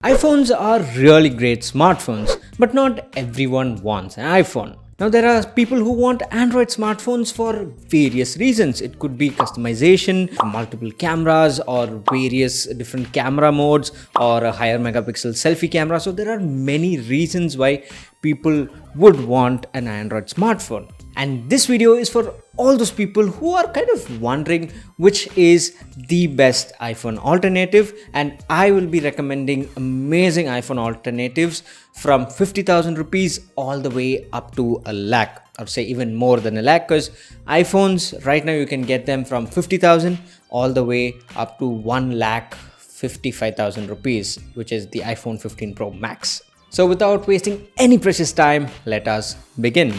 iPhones are really great smartphones, but not everyone wants an iPhone. Now, there are people who want Android smartphones for various reasons. It could be customization, multiple cameras, or various different camera modes, or a higher megapixel selfie camera. So, there are many reasons why people would want an Android smartphone. And this video is for all those people who are kind of wondering which is the best iPhone alternative, and I will be recommending amazing iPhone alternatives from 50,000 rupees all the way up to a lakh, or say even more than a lakh, because iPhones right now you can get them from 50,000 all the way up to 1,55,000 rupees, which is the iPhone 15 Pro Max. So without wasting any precious time, let us begin.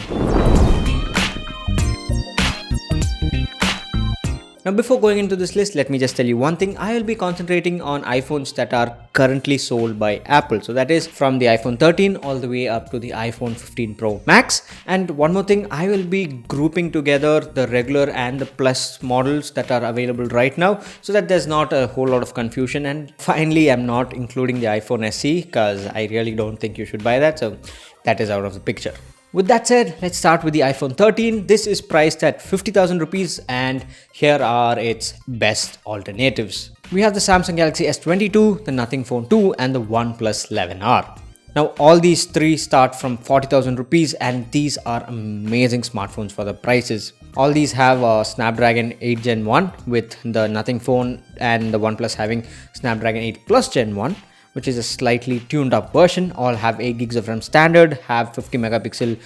Now, before going into this list, let me just tell you one thing. I will be concentrating on iPhones that are currently sold by Apple. So that is from the iPhone 13 all the way up to the iPhone 15 Pro Max. And one more thing, I will be grouping together the regular and the Plus models that are available right now, so that there's not a whole lot of confusion. And finally, I'm not including the iPhone SE because I really don't think you should buy that. So that is out of the picture. With that said, let's start with the iPhone 13. This is priced at 50,000 rupees, and here are its best alternatives. We have the Samsung Galaxy S22, the Nothing Phone 2, and the OnePlus 11R. Now, all these three start from 40,000 rupees, and these are amazing smartphones for the prices. All these have a Snapdragon 8 Gen 1, with the Nothing Phone and the OnePlus having Snapdragon 8 Plus Gen 1. Which is a slightly tuned up version. All have 8 gigs of RAM standard, have 50 megapixel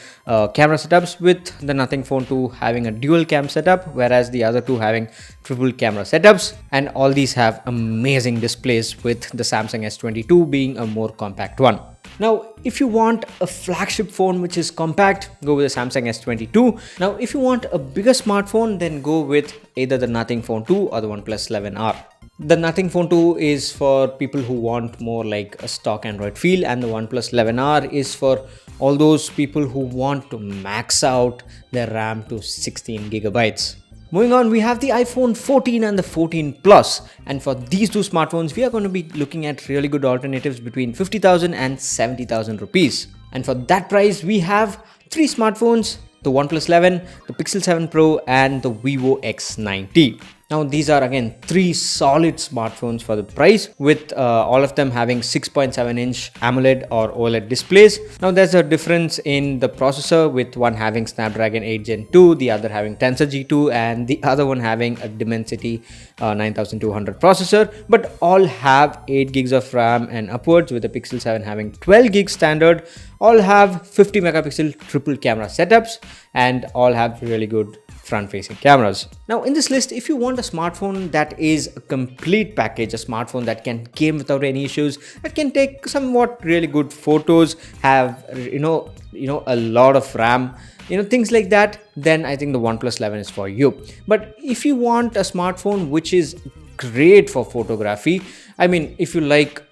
camera setups, with the Nothing Phone 2 having a dual cam setup, whereas the other two having triple camera setups. And all these have amazing displays, with the Samsung S22 being a more compact one. Now, if you want a flagship phone which is compact, go with the Samsung S22. Now, if you want a bigger smartphone, then go with either the Nothing Phone 2 or the OnePlus 11R. The Nothing Phone 2 is for people who want more like a stock Android feel, and the OnePlus 11R is for all those people who want to max out their RAM to 16 gigabytes. Moving on, we have the iPhone 14 and the 14 Plus, and for these two smartphones, we are going to be looking at really good alternatives between 50,000 and 70,000 rupees. And for that price, we have three smartphones: the OnePlus 11, the Pixel 7 Pro, and the Vivo X90. Now, these are again three solid smartphones for the price, with all of them having 6.7-inch AMOLED or OLED displays. Now, there's a difference in the processor, with one having Snapdragon 8 Gen 2, the other having Tensor G2, and the other one having a Dimensity 9200 processor. But all have 8 gigs of RAM and upwards, with the Pixel 7 having 12 gigs standard. All have 50 megapixel triple camera setups, and all have really good front-facing cameras. Now, in this list, if you want a smartphone that is a complete package, a smartphone that can game without any issues, that can take somewhat really good photos, have a lot of RAM, things like that, then I think the OnePlus 11 is for you. But if you want a smartphone which is great for photography, I mean, if you like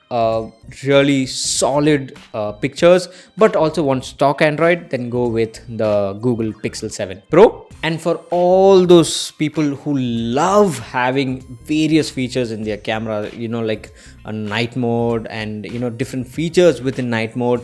really solid pictures but also want stock Android, then go with the Google Pixel 7 Pro. And for all those people who love having various features in their camera, like a night mode and different features within night mode,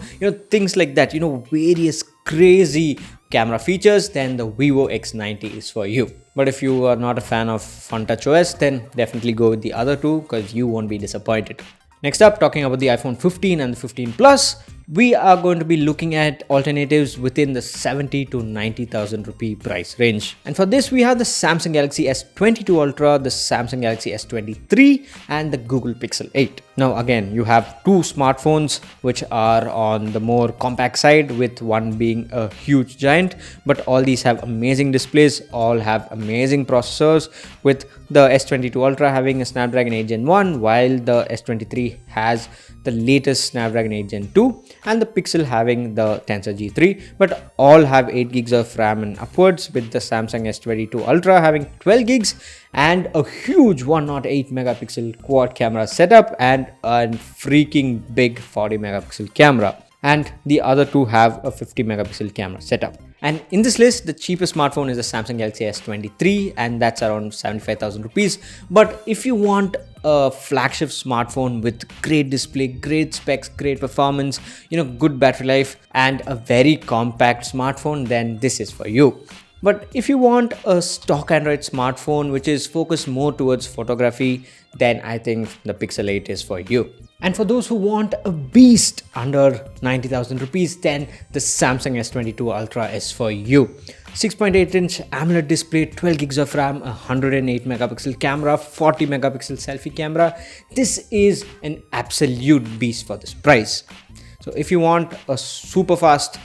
things like that, various crazy camera features, then the Vivo X90 is for you. But if you are not a fan of FunTouch OS, then definitely go with the other two, because you won't be disappointed. Next up, talking about the iPhone 15 and the 15 Plus, we are going to be looking at alternatives within the 70 to 90,000 rupee price range. And for this, we have the Samsung Galaxy S22 Ultra, the Samsung Galaxy S23, and the Google Pixel 8. Now, again, you have two smartphones which are on the more compact side, with one being a huge giant, but all these have amazing displays, all have amazing processors, with the S22 Ultra having a Snapdragon 8 Gen 1, while the S23 has the latest Snapdragon 8 Gen 2, and the Pixel having the Tensor G3, but all have 8 gigs of RAM and upwards, with the Samsung S22 Ultra having 12 gigs and a huge 108 megapixel quad camera setup and a freaking big 40 megapixel camera. And the other two have a 50 megapixel camera setup. And in this list, the cheapest smartphone is the Samsung Galaxy S23, and that's around 75,000 rupees. But if you want a flagship smartphone with great display, great specs, great performance, good battery life, and a very compact smartphone, then this is for you. But if you want a stock Android smartphone which is focused more towards photography, then I think the Pixel 8 is for you. And for those who want a beast under 90,000 rupees, then the Samsung S22 Ultra is for you. 6.8-inch AMOLED display, 12 gigs of RAM, 108 megapixel camera, 40 megapixel selfie camera. This is an absolute beast for this price. So if you want a super fast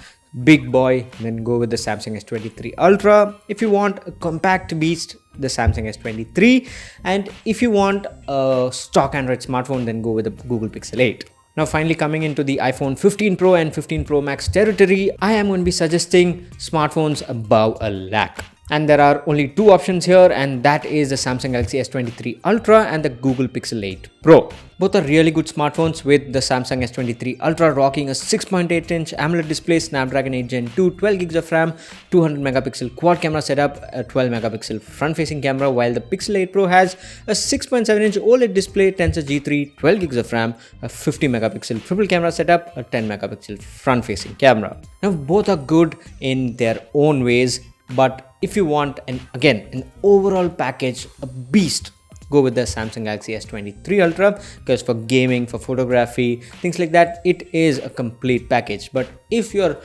big boy, then go with the Samsung S23 Ultra. If you want a compact beast, the Samsung S23. And if you want a stock Android smartphone, then go with the Google Pixel 8. Now finally, coming into the iPhone 15 Pro and 15 Pro Max territory, I am going to be suggesting smartphones above a lakh. And there are only two options here, and that is the Samsung Galaxy S23 Ultra and the Google Pixel 8 Pro. Both are really good smartphones, with the Samsung S23 Ultra rocking a 6.8-inch AMOLED display, Snapdragon 8 Gen 2, 12 gigs of RAM, 200 megapixel quad camera setup, a 12 megapixel front-facing camera, while the Pixel 8 Pro has a 6.7-inch OLED display, Tensor G3, 12 gigs of RAM, a 50 megapixel triple camera setup, a 10 megapixel front-facing camera. Now both are good in their own ways, but if you want an overall package, a beast, go with the Samsung Galaxy S23 Ultra, because for gaming, for photography, things like that, it is a complete package. But if you're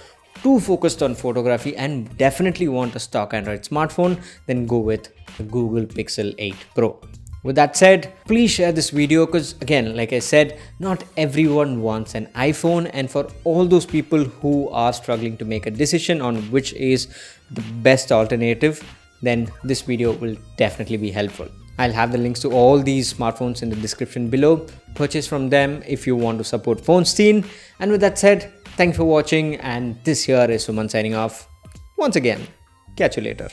too focused on photography and definitely want a stock Android smartphone, then go with the Google Pixel 8 Pro. With that said, please share this video, because again, like I said, not everyone wants an iPhone, and for all those people who are struggling to make a decision on which is the best alternative, then this video will definitely be helpful. I'll have the links to all these smartphones in the description below. Purchase from them if you want to support Stein. And with that said, thanks for watching, and this here is Suman signing off. Once again, catch you later.